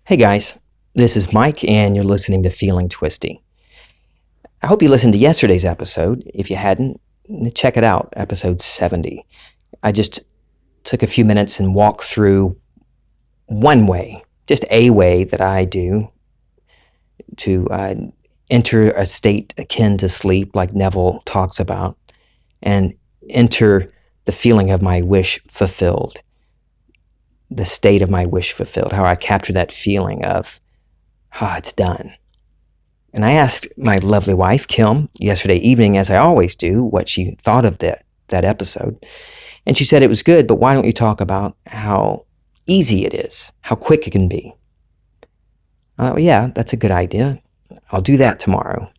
Hey guys, this is Mike, and you're listening to Feeling Twisty. I hope you listened to yesterday's episode. If you hadn't, check it out, episode 70. I just took a few minutes and walked through one way, just a way that I do to enter a state akin to sleep, like Neville talks about, and enter the feeling of my wish fulfilled. The state of my wish fulfilled, how I capture that feeling of, it's done. And I asked my lovely wife, Kim, yesterday evening, as I always do, what she thought of that episode. And she said it was good, but why don't you talk about how easy it is, how quick it can be? I thought, well, yeah, that's a good idea. I'll do that tomorrow.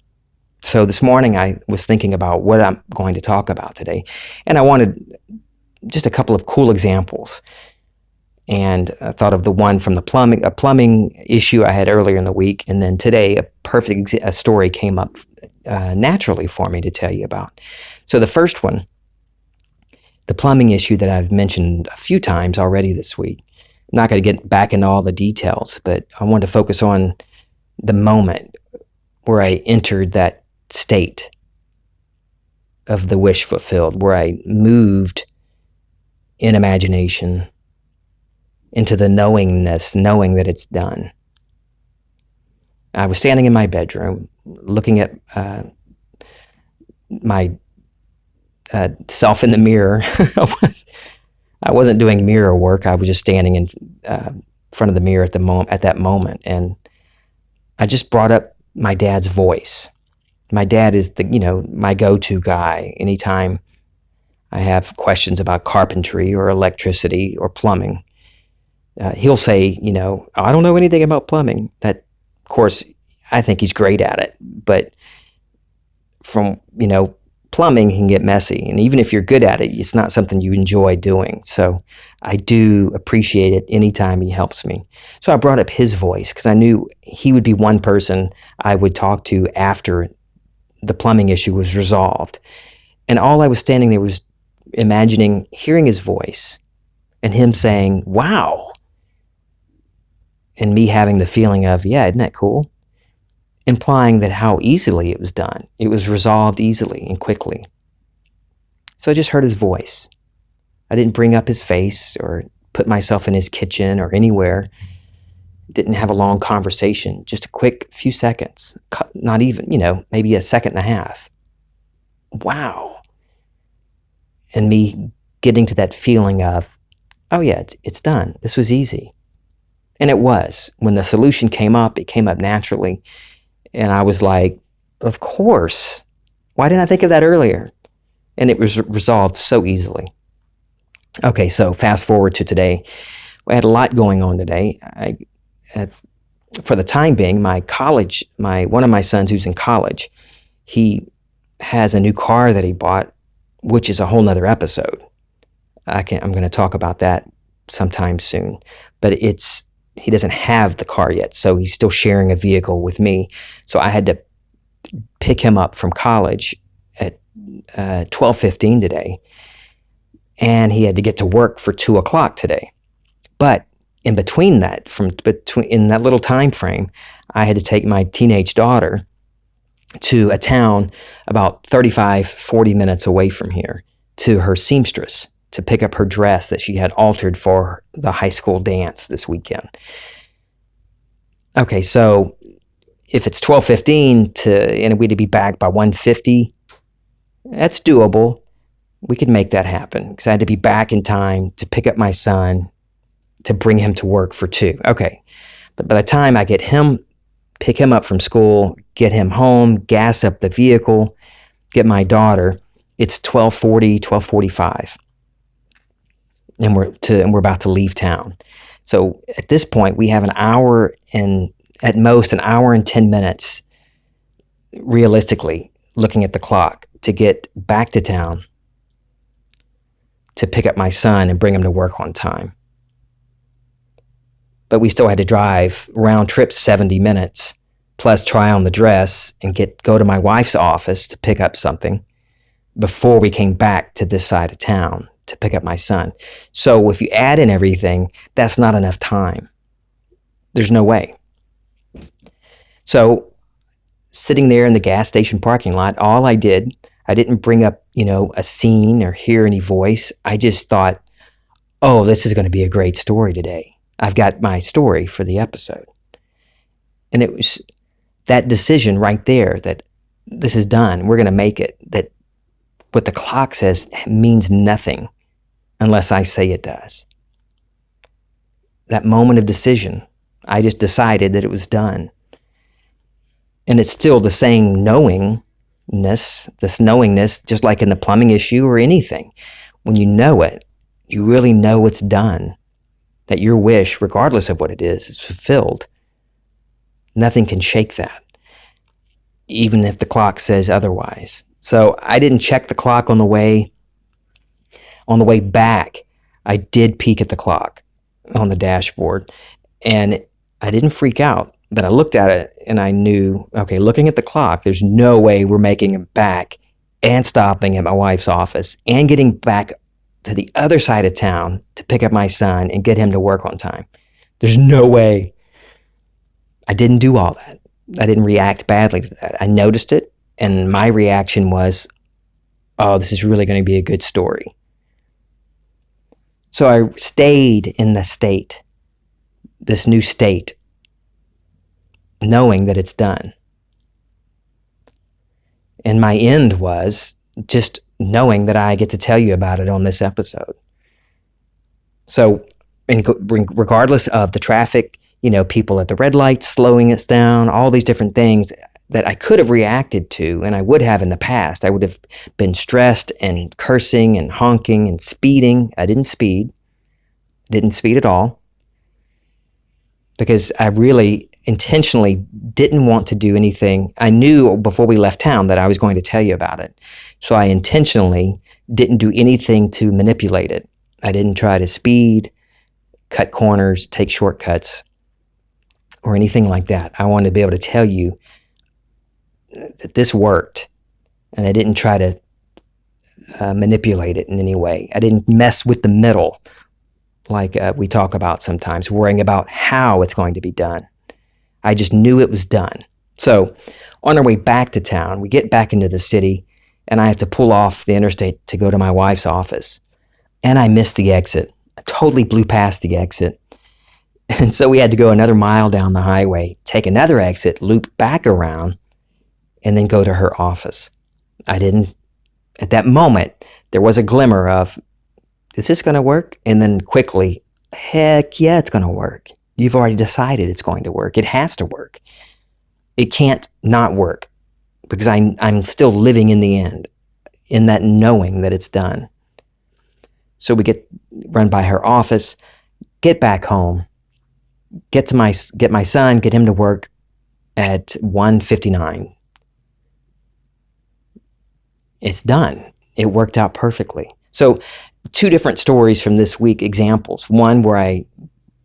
So this morning I was thinking about what I'm going to talk about today. And I wanted just a couple of cool examples. And I thought of the one from a plumbing issue I had earlier in the week. And then today, a perfect story came up naturally for me to tell you about. So the first one, the plumbing issue that I've mentioned a few times already this week. I'm not going to get back into all the details, but I want to focus on the moment where I entered that state of the wish fulfilled, where I moved in imagination into the knowing that it's done. I was standing in my bedroom looking at my self in the mirror. I wasn't doing mirror work. I was just standing in front of the mirror at that moment, and I just brought up my dad's voice. My dad is my go-to guy anytime I have questions about carpentry or electricity or plumbing. He'll say, I don't know anything about plumbing. That, of course, I think he's great at it. But from, plumbing can get messy. And even if you're good at it, it's not something you enjoy doing. So I do appreciate it anytime he helps me. So I brought up his voice because I knew he would be one person I would talk to after the plumbing issue was resolved. And all I was standing there was imagining hearing his voice and him saying, wow. And me having the feeling of, yeah, isn't that cool? Implying that how easily it was done. It was resolved easily and quickly. So I just heard his voice. I didn't bring up his face or put myself in his kitchen or anywhere. Didn't have a long conversation. Just a quick few seconds. Not even, maybe a second and a half. Wow. And me getting to that feeling of, oh yeah, it's done. This was easy. And it was. When the solution came up, it came up naturally. And I was like, of course. Why didn't I think of that earlier? And it was resolved so easily. Okay, so fast forward to today. I had a lot going on today. For the time being, one of my sons who's in college, he has a new car that he bought, which is a whole nother episode. I'm going to talk about that sometime soon. But he doesn't have the car yet, so he's still sharing a vehicle with me. So I had to pick him up from college at 12:15 today, and he had to get to work for 2 o'clock today. But in between that, in that little time frame, I had to take my teenage daughter to a town about 35, 40 minutes away from here to her seamstress to pick up her dress that she had altered for the high school dance this weekend. Okay, so if it's 12:15 and we to be back by 1:50, that's doable. We could make that happen because I had to be back in time to pick up my son to bring him to work for 2. Okay, but by the time I pick him up from school, get him home, gas up the vehicle, get my daughter, it's 12:40, 12:45. And we're about to leave town. So at this point, we have at most an hour and 10 minutes, realistically, looking at the clock, to get back to town to pick up my son and bring him to work on time. But we still had to drive round trip 70 minutes, plus try on the dress and go to my wife's office to pick up something before we came back to this side of town to pick up my son. So if you add in everything, that's not enough time. There's no way. So sitting there in the gas station parking lot, all I didn't bring up, a scene or hear any voice. I just thought, oh, this is going to be a great story today. I've got my story for the episode. And it was that decision right there that this is done. We're going to make it. That what the clock says means nothing unless I say it does. That moment of decision, I just decided that it was done. And it's still the same knowingness, just like in the plumbing issue or anything. When you know it, you really know it's done. That your wish, regardless of what it is fulfilled. Nothing can shake that, even if the clock says otherwise. So I didn't check the clock on the way back. I did peek at the clock on the dashboard, and I didn't freak out. But I looked at it and I knew, okay, looking at the clock, there's no way we're making it back and stopping at my wife's office and getting back to the other side of town to pick up my son and get him to work on time. There's no way. I didn't do all that. I didn't react badly to that. I noticed it, and my reaction was, oh, this is really going to be a good story. So I stayed in the state, this new state, knowing that it's done. And my end was just knowing that I get to tell you about it on this episode. So, regardless of the traffic, people at the red lights slowing us down, all these different things that I could have reacted to, and I would have in the past. I would have been stressed and cursing and honking and speeding. I didn't speed at all, because I really intentionally didn't want to do anything. I knew before we left town that I was going to tell you about it. So I intentionally didn't do anything to manipulate it. I didn't try to speed, cut corners, take shortcuts, or anything like that. I wanted to be able to tell you that this worked, and I didn't try to manipulate it in any way. I didn't mess with the middle like we talk about sometimes, worrying about how it's going to be done. I just knew it was done. So on our way back to town, we get back into the city, and I have to pull off the interstate to go to my wife's office. And I missed the exit. I totally blew past the exit. And so we had to go another mile down the highway, take another exit, loop back around, and then go to her office. At that moment, there was a glimmer of, is this going to work? And then quickly, heck yeah, it's going to work. You've already decided it's going to work. It has to work. It can't not work, because I'm still living in the end, in that knowing that it's done. So we run by her office, get back home, get my son, get him to work at 1:59. It's done. It worked out perfectly. So 2 different stories from this week, examples. One where I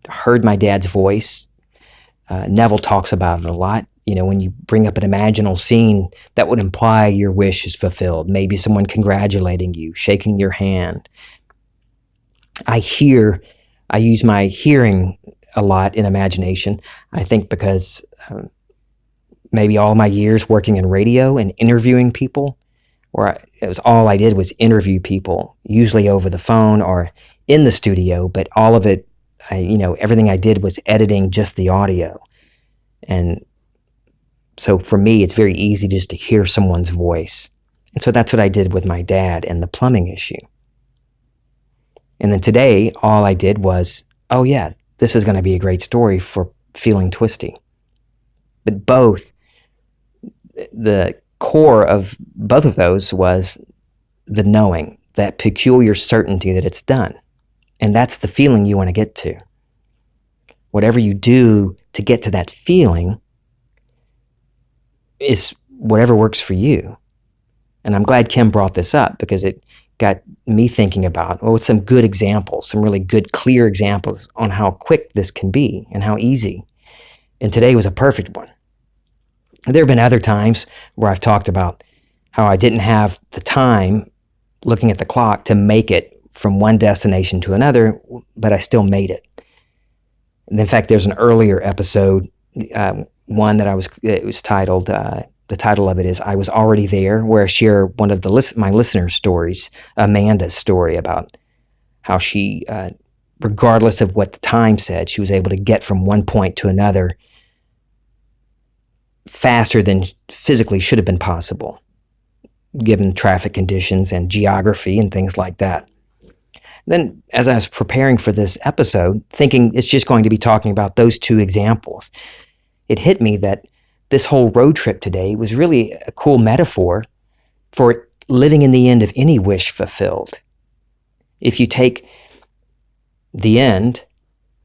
heard my dad's voice. Neville talks about it a lot. When you bring up an imaginal scene that would imply your wish is fulfilled, maybe someone congratulating you, shaking your hand. I use my hearing a lot in imagination. I think because maybe all my years working in radio and interviewing people, it was all I did was interview people, usually over the phone or in the studio, but all of it, everything I did was editing just the audio. And so for me, it's very easy just to hear someone's voice. And so that's what I did with my dad and the plumbing issue. And then today, all I did was, oh yeah, this is going to be a great story for Feeling Twisty. But the core of both of those was the knowing, that peculiar certainty that it's done. And that's the feeling you want to get to. Whatever you do to get to that feeling is whatever works for you. And I'm glad Kim brought this up, because it got me thinking about, some good examples, some really good, clear examples on how quick this can be and how easy. And today was a perfect one. There have been other times where I've talked about how I didn't have the time looking at the clock to make it from one destination to another, but I still made it. In fact, there's an earlier episode, one that it was titled, the title of it is "I Was Already There," where I share one of my listeners' stories, Amanda's story, about how she, regardless of what the time said, she was able to get from one point to another faster than physically should have been possible, given traffic conditions and geography and things like that. Then, as I was preparing for this episode, thinking it's just going to be talking about those two examples, it hit me that this whole road trip today was really a cool metaphor for living in the end of any wish fulfilled. If you take the end,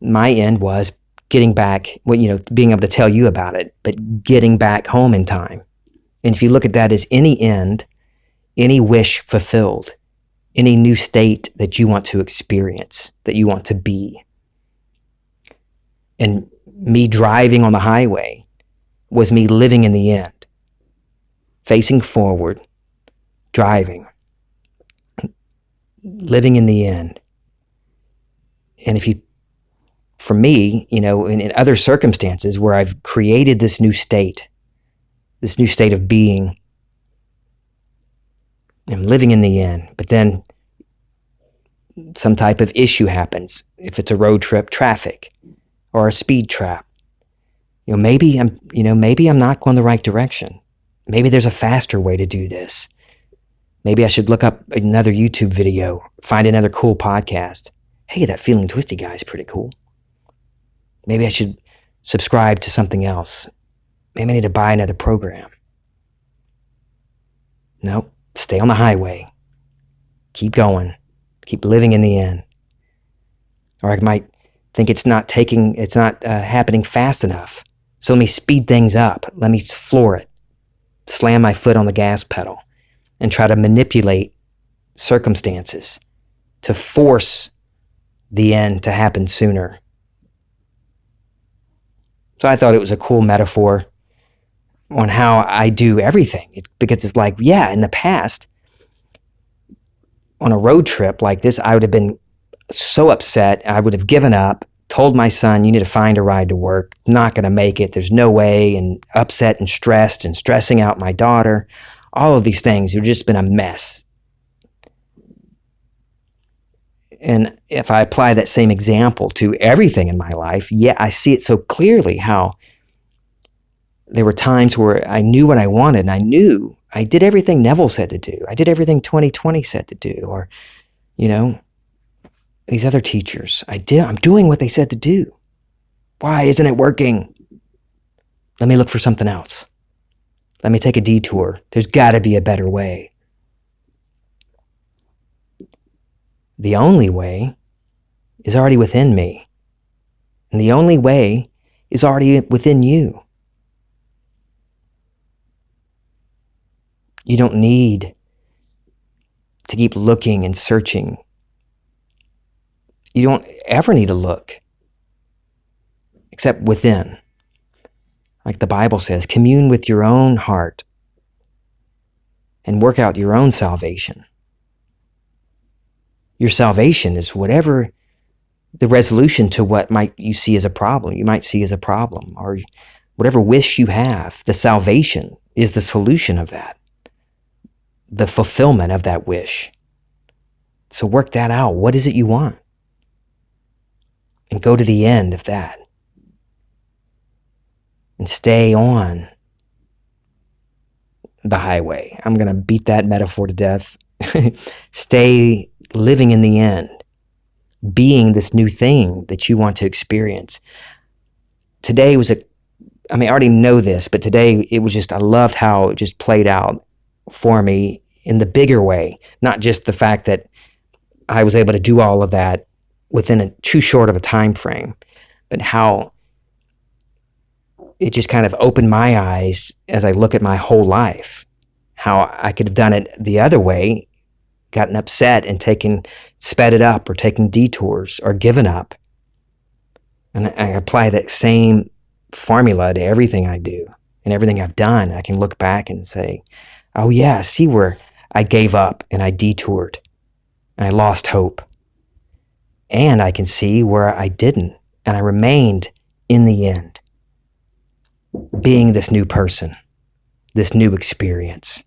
my end was getting back, being able to tell you about it, but getting back home in time. And if you look at that as any end, any wish fulfilled, any new state that you want to experience, that you want to be. And me driving on the highway was me living in the end, facing forward, driving, living in the end. And for me, in other circumstances where I've created this new state of being, I'm living in the end, but then some type of issue happens. If it's a road trip, traffic, or a speed trap, maybe I'm not going the right direction. Maybe there's a faster way to do this. Maybe I should look up another YouTube video, find another cool podcast. Hey, that Feeling Twisty guy is pretty cool. Maybe I should subscribe to something else. Maybe I need to buy another program. Nope. Stay on the highway. Keep going. Keep living in the end. Or I might think it's not happening fast enough. So let me speed things up. Let me floor it. Slam my foot on the gas pedal and try to manipulate circumstances to force the end to happen sooner. So I thought it was a cool metaphor on how I do everything. Because it's like, in the past, on a road trip like this, I would have been so upset. I would have given up, told my son, you need to find a ride to work. Not going to make it. There's no way. And upset and stressed and stressing out my daughter. All of these things. It would have just been a mess. And if I apply that same example to everything in my life, I see it so clearly how there were times where I knew what I wanted, and I knew I did everything Neville said to do. I did everything 2020 said to do, or, these other teachers. I'm doing what they said to do. Why isn't it working? Let me look for something else. Let me take a detour. There's got to be a better way. The only way is already within me. And the only way is already within you. You don't need to keep looking and searching. You don't ever need to look except within. Like the Bible says, commune with your own heart and work out your own salvation. Your salvation is whatever the resolution to what you see as a problem. You might see as a problem, or whatever wish you have. The salvation is the solution of that. The fulfillment of that wish. So work that out. What is it you want? And go to the end of that. And stay on the highway. I'm going to beat that metaphor to death. Stay living in the end. Being this new thing that you want to experience. Today was I already know this, but today it was just, I loved how it just played out for me in the bigger way. Not just the fact that I was able to do all of that within too short of a time frame, but how it just kind of opened my eyes as I look at my whole life. How I could have done it the other way, gotten upset and sped it up, or taken detours, or given up. And I apply that same formula to everything I do and everything I've done. I can look back and say, oh yeah, see where I gave up and I detoured and I lost hope. And I can see where I didn't And I remained in the end, being this new person, this new experience.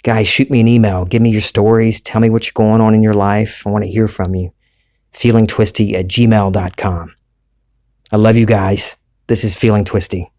Guys, shoot me an email. Give me your stories. Tell me what's going on in your life. I want to hear from you. feelingtwisty@gmail.com. I love you guys. This is Feeling Twisty.